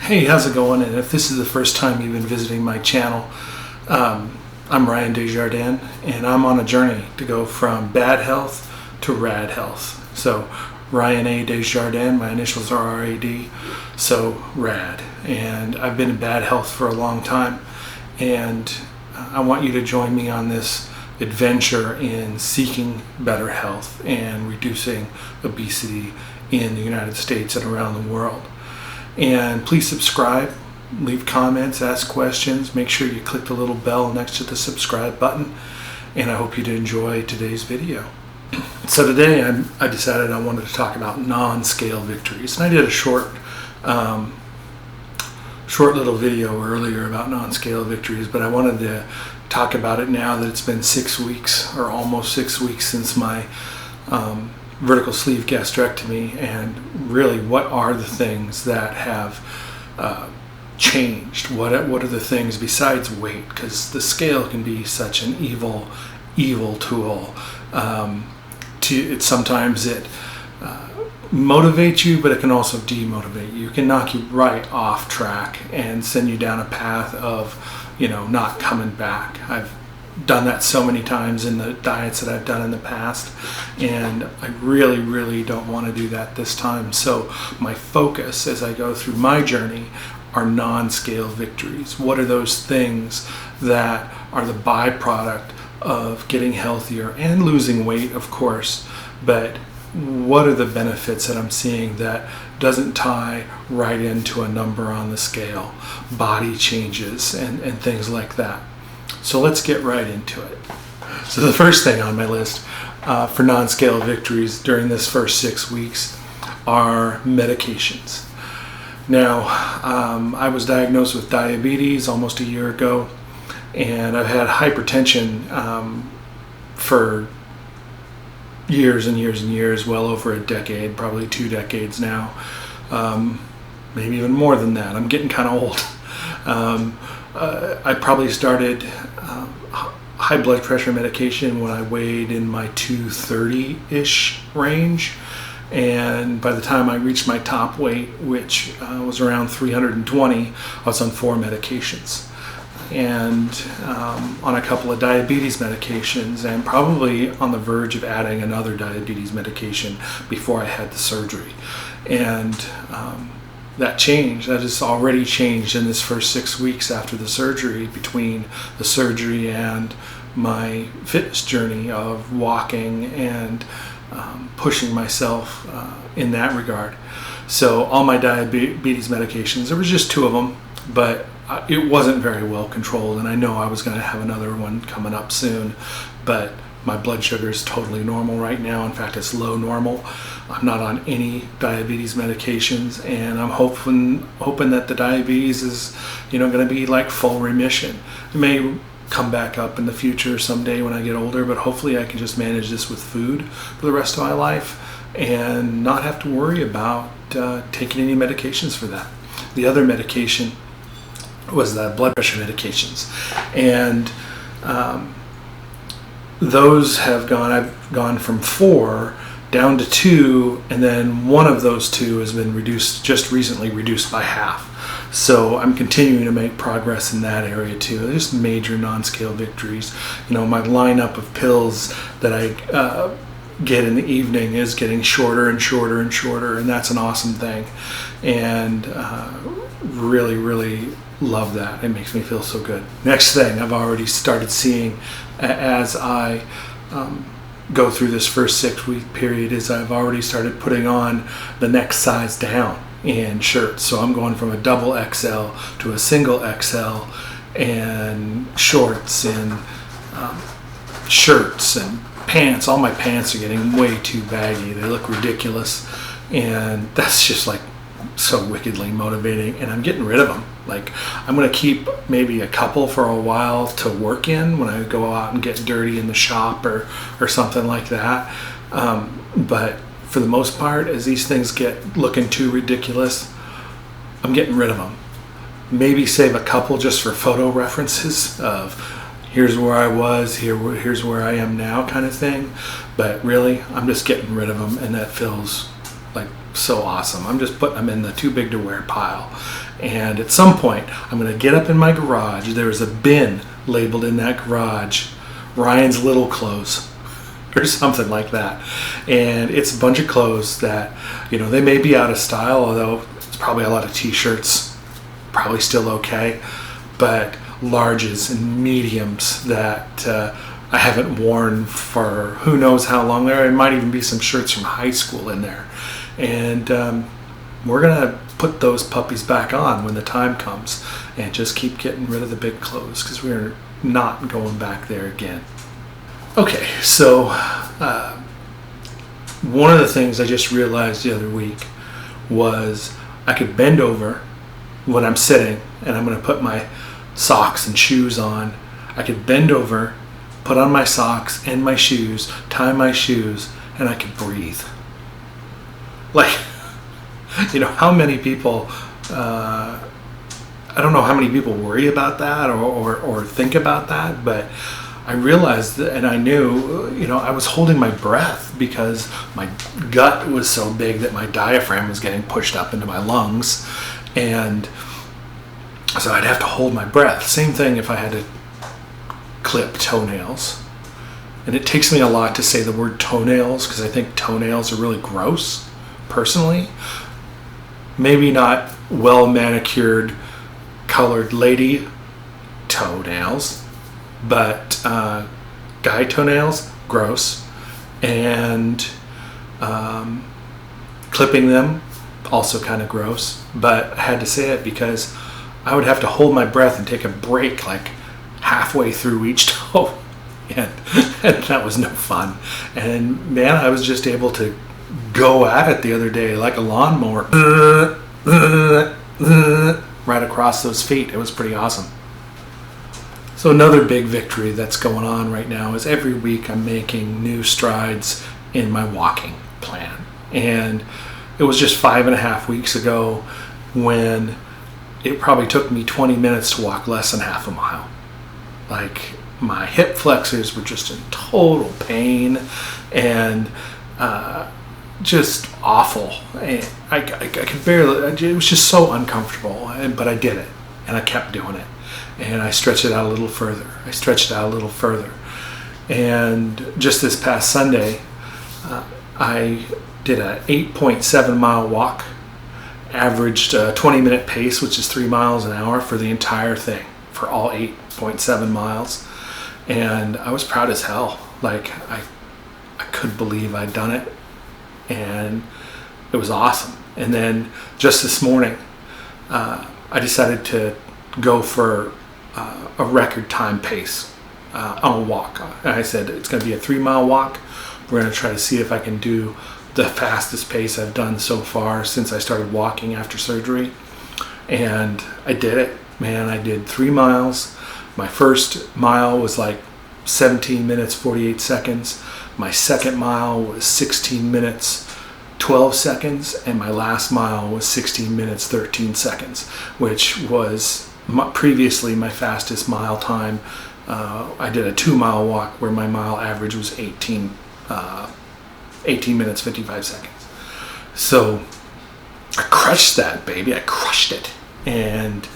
Hey, how's it going? And if this is the first time you've been visiting my channel, I'm Ryan Desjardins, and I'm on a journey to go from bad health to rad health. So Ryan A. Desjardins, my initials are RAD, so rad. And I've been in bad health for a long time, and I want you to join me on this adventure in seeking better health and reducing obesity in the United States and around the world. And please subscribe, leave comments, ask questions, make sure you click the little bell next to the subscribe button, and I hope you'd enjoy today's video. So today I decided I wanted to talk about non-scale victories, and I did a short little video earlier about non-scale victories, but I wanted to talk about it now that it's been 6 weeks or almost 6 weeks since my vertical sleeve gastrectomy, and really what are the things that have changed? What are the things besides weight? Because the scale can be such an evil tool. Sometimes it motivates you, but it can also demotivate you. It can knock you right off track and send you down a path of, not coming back. I've done that so many times in the diets that I've done in the past, and I really don't want to do that this time. So my focus as I go through my journey are non-scale victories. What are those things that are the byproduct of getting healthier and losing weight, of course, but what are the benefits that I'm seeing that doesn't tie right into a number on the scale, body changes and things like that. So let's get right into it. So the first thing on my list for non-scale victories during this first 6 weeks are medications. Now, I was diagnosed with diabetes almost a year ago, and I've had hypertension for years and years, well over a decade, probably 2 decades now, maybe even more than that. I'm getting kind of old. I probably started high blood pressure medication when I weighed in my 230-ish range, and by the time I reached my top weight, which was around 320, I was on 4 medications and on a couple of diabetes medications, and probably on the verge of adding another diabetes medication before I had the surgery. And that has already changed in this first 6 weeks after the surgery, between the surgery and my fitness journey of walking and pushing myself in that regard. So all my diabetes medications, there was just 2 of them, but it wasn't very well controlled, and I know I was going to have another one coming up soon, but my blood sugar is totally normal right now. In fact, it's low normal. I'm not on any diabetes medications, and I'm hoping that the diabetes is, going to be like full remission. It may come back up in the future someday when I get older, but hopefully I can just manage this with food for the rest of my life and not have to worry about taking any medications for that. The other medication was the blood pressure medications, and those have I've gone from 4 down to 2, and then one of those 2 has been just recently reduced by half. So I'm continuing to make progress in that area too. They're just major non-scale victories. My lineup of pills that I get in the evening is getting shorter and shorter and shorter, and that's an awesome thing. And really love that. It makes me feel so good. Next thing I've already started seeing as I go through this first 6 week period is I've already started putting on the next size down in shirts. So I'm going from a double XL to a single XL, and shorts and shirts and pants. All my pants are getting way too baggy. They look ridiculous, and that's just like so wickedly motivating, and I'm getting rid of them. Like, I'm going to keep maybe a couple for a while to work in when I go out and get dirty in the shop or something like that. But for the most part, as these things get looking too ridiculous, I'm getting rid of them. Maybe save a couple just for photo references of here's where I was, here's where I am now kind of thing. But really, I'm just getting rid of them, and that feels like so awesome. I'm just putting them in the too big to wear pile. And at some point, I'm going to get up in my garage. There's a bin labeled in that garage, Ryan's Little Clothes, or something like that. And it's a bunch of clothes that, they may be out of style, although it's probably a lot of t-shirts, probably still okay, but larges and mediums that I haven't worn for who knows how long. There might even be some shirts from high school in there. And we're going to put those puppies back on when the time comes and just keep getting rid of the big clothes, because we're not going back there again. Okay, so one of the things I just realized the other week was I could bend over when I'm sitting and I'm going to put my socks and shoes on. I could bend over, put on my socks and my shoes, tie my shoes, and I could breathe. Like, how many people, I don't know how many people worry about that or think about that, but I realized that, and I knew, I was holding my breath because my gut was so big that my diaphragm was getting pushed up into my lungs, and so I'd have to hold my breath. Same thing if I had to clip toenails. And it takes me a lot to say the word toenails because I think toenails are really gross, personally. Maybe not well manicured, colored lady toenails, but guy toenails, gross. And clipping them, also kind of gross. But I had to say it because I would have to hold my breath and take a break like halfway through each toe. And that was no fun. And man, I was just able to go at it the other day like a lawnmower, right across those feet. It was pretty awesome. So another big victory that's going on right now is every week I'm making new strides in my walking plan. And it was just 5.5 weeks ago when it probably took me 20 minutes to walk less than half a mile. Like, my hip flexors were just in total pain and just awful. And I could barely, it was just so uncomfortable, but I did it and I kept doing it. And I stretched it out a little further. And just this past Sunday, I did a 8.7 mile walk, averaged a 20-minute pace, which is 3 miles an hour for the entire thing, for all 8.7 miles. And I was proud as hell. Like, I couldn't believe I'd done it. And it was awesome. And then just this morning, I decided to go for a record time pace on a walk. And I said, it's going to be a 3 mile walk. We're going to try to see if I can do the fastest pace I've done so far since I started walking after surgery. And I did it, man. I did 3 miles. My first mile was like 17 minutes, 48 seconds. My second mile was 16 minutes, 12 seconds. And my last mile was 16 minutes, 13 seconds, which was previously my fastest mile time. I did a 2 mile walk where my mile average was 18 minutes, 55 seconds. So I crushed that, baby. I crushed it. And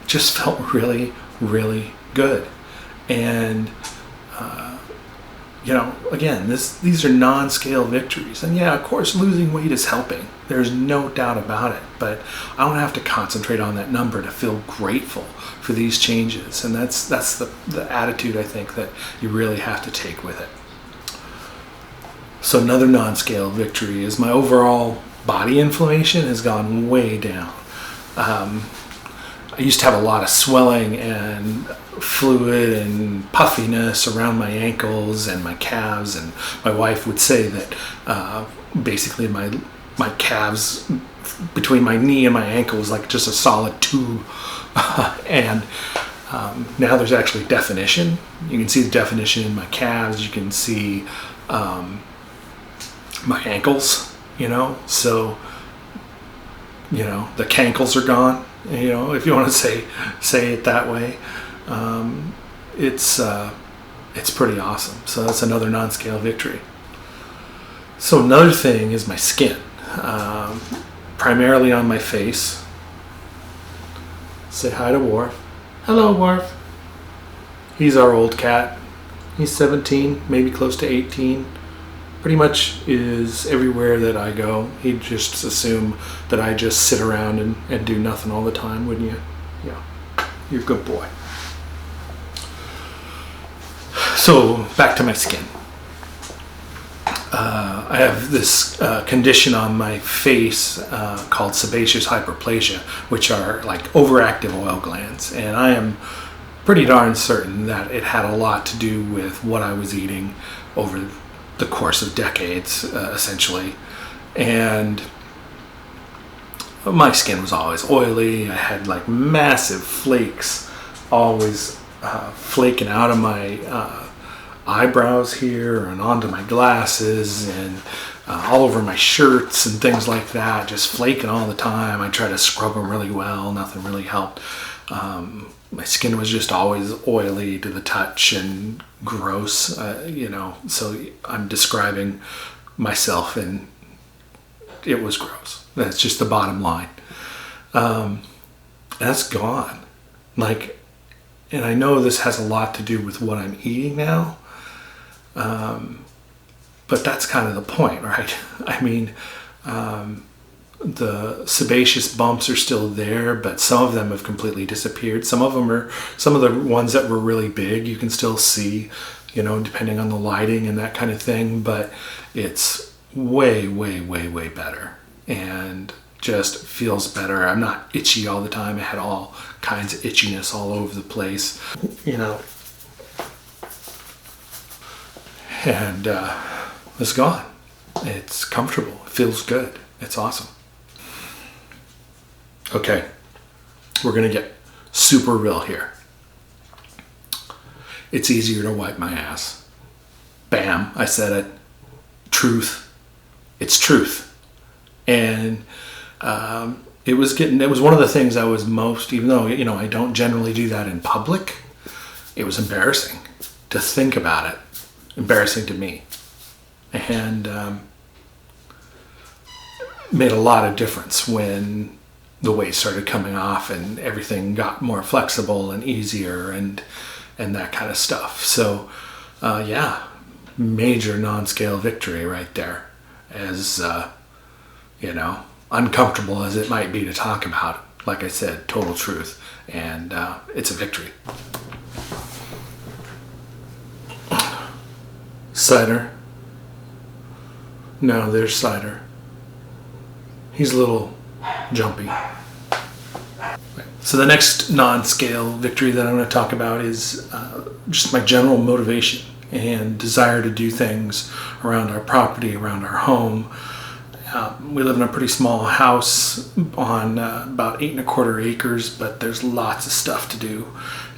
just felt really, really good. And, again, these are non-scale victories. And yeah, of course, losing weight is helping. There's no doubt about it. But I don't have to concentrate on that number to feel grateful for these changes. And that's the attitude I think that you really have to take with it. So another non-scale victory is my overall body inflammation has gone way down. I used to have a lot of swelling and fluid and puffiness around my ankles and my calves, and my wife would say that basically my calves between my knee and my ankle was like just a solid tube. And now thereyou can see the definition in my calves. You can see my ankles, so the cankles are gone, if you want to say it that way. It's pretty awesome. So that's another non-scale victory. So another thing is my skin. primarily on my face. Say hi to Worf. Hello, Worf. He's our old cat. He's 17, maybe close to 18. Pretty much is everywhere that I go. He'd just assume that I just sit around and do nothing all the time, wouldn't you? Yeah, you're a good boy. So, back to my skin. I have this condition on my face called sebaceous hyperplasia, which are like overactive oil glands. And I am pretty darn certain that it had a lot to do with what I was eating over the course of decades, essentially. And my skin was always oily. I had like massive flakes always flaking out of my eyebrows here and onto my glasses and all over my shirts and things like that, just flaking all the time. I tried to scrub them really well, nothing really helped. My skin was just always oily to the touch and gross, so I'm describing myself and it was gross. That's just the bottom line. That's gone. And I know this has a lot to do with what I'm eating now, but that's kind of the point, right? I mean, the sebaceous bumps are still there, but some of them have completely disappeared. Some of the ones that were really big, you can still see, depending on the lighting and that kind of thing, but it's way, way, way, way better and just feels better. I'm not itchy all the time. I had all kinds of itchiness all over the place, and it's gone. It's comfortable. It feels good. It's awesome. Okay, we're gonna get super real here. It's easier to wipe my ass. Bam, I said it. Truth. It's truth. And it was one of the things I was most, even though, I don't generally do that in public, it was embarrassing to think about it. Embarrassing to me. And made a lot of difference when the weight started coming off and everything got more flexible and easier and that kind of stuff. So major non-scale victory right there. As uncomfortable as it might be to talk about, like I said, total truth, and it's a victory. Cider. No, there's Cider. He's a little jumpy. So the next non-scale victory that I'm going to talk about is just my general motivation and desire to do things around our property, around our home. We live in a pretty small house on about 8¼ acres, but there's lots of stuff to do,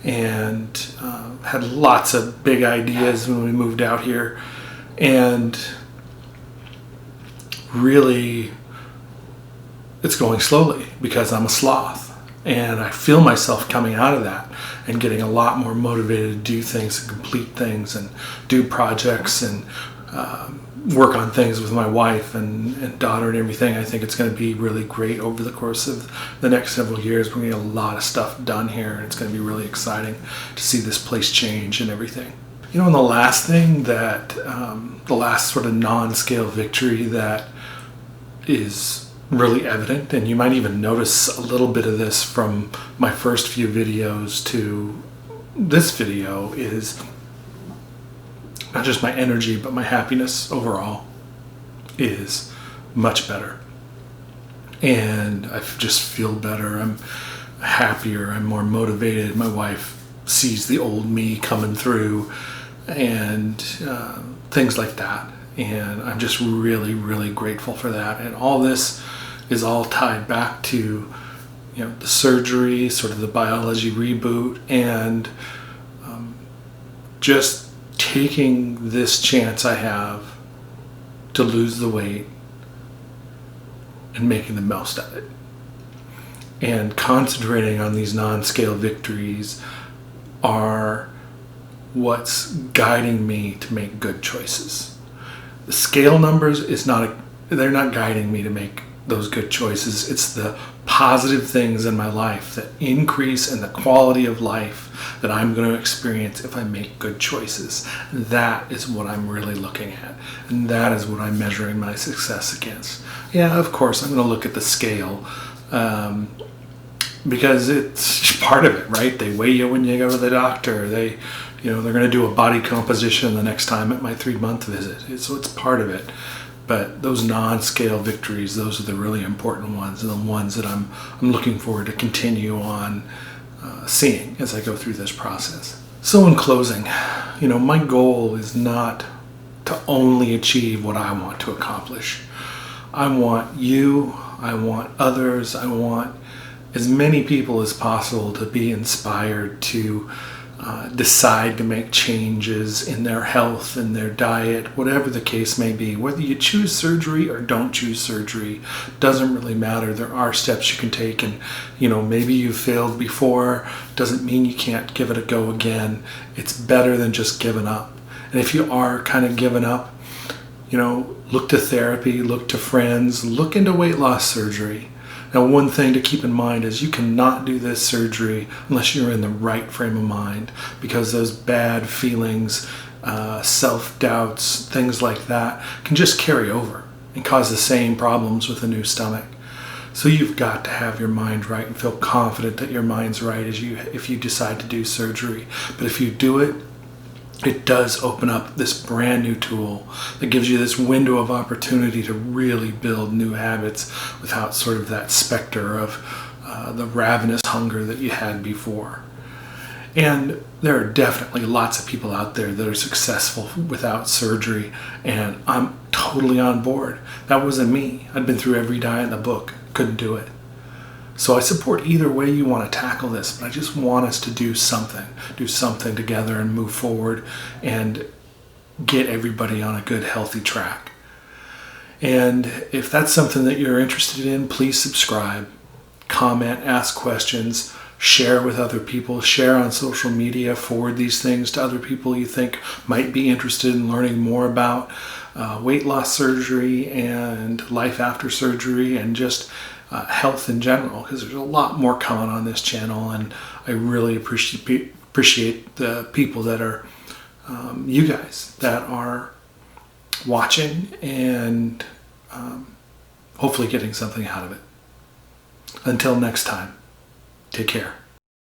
and had lots of big ideas when we moved out here, and really it's going slowly because I'm a sloth, and I feel myself coming out of that and getting a lot more motivated to do things and complete things and do projects and work on things with my wife and daughter and everything. I think it's going to be really great over the course of the next several years. We're going to get a lot of stuff done here, and it's going to be really exciting to see this place change and everything. And the last thing that, the last sort of non-scale victory that is really evident, and you might even notice a little bit of this from my first few videos to this video, is not just my energy, but my happiness overall is much better. And I just feel better. I'm happier. I'm more motivated. My wife sees the old me coming through and things like that. And I'm just really, really grateful for that. And all this is all tied back to, the surgery, sort of the biology reboot, and just taking this chance I have to lose the weight and making the most of it, and concentrating on these non-scale victories are what's guiding me to make good choices. The scale numbers is not they're not guiding me to make those good choices. It's the positive things in my life that increase in the quality of life that I'm going to experience if I make good choices. That is what I'm really looking at, and that is what I'm measuring my success against. Yeah, of course, I'm going to look at the scale, because it's part of it, right? They weigh you when you go to the doctor. They're going to do a body composition the next time at my 3-month visit. So it's part of it. But those non-scale victories, those are the really important ones, and the ones that I'm looking forward to continue on seeing as I go through this process. So in closing, my goal is not to only achieve what I want to accomplish. I want you, I want others, I want as many people as possible to be inspired to decide to make changes in their health, in their diet, whatever the case may be. Whether you choose surgery or don't choose surgery doesn't really matter. There are steps you can take, and maybe you failed before doesn't mean you can't give it a go again. It's better than just giving up. And if you are kind of giving up, look to therapy, look to friends, look into weight loss surgery. Now, one thing to keep in mind is you cannot do this surgery unless you're in the right frame of mind, because those bad feelings, self-doubts, things like that can just carry over and cause the same problems with a new stomach. So you've got to have your mind right and feel confident that your mind's right if you decide to do surgery. But if you do it, it does open up this brand new tool that gives you this window of opportunity to really build new habits without sort of that specter of the ravenous hunger that you had before. And there are definitely lots of people out there that are successful without surgery, and I'm totally on board. That wasn't me. I'd been through every diet in the book, couldn't do it. So I support either way you want to tackle this, but I just want us to do something together and move forward and get everybody on a good, healthy track. And if that's something that you're interested in, please subscribe, comment, ask questions, share with other people, share on social media, forward these things to other people you think might be interested in learning more about weight loss surgery and life after surgery and just health in general, because there's a lot more coming on this channel, and I really appreciate the people that are you guys that are watching and hopefully getting something out of it. Until next time, take care.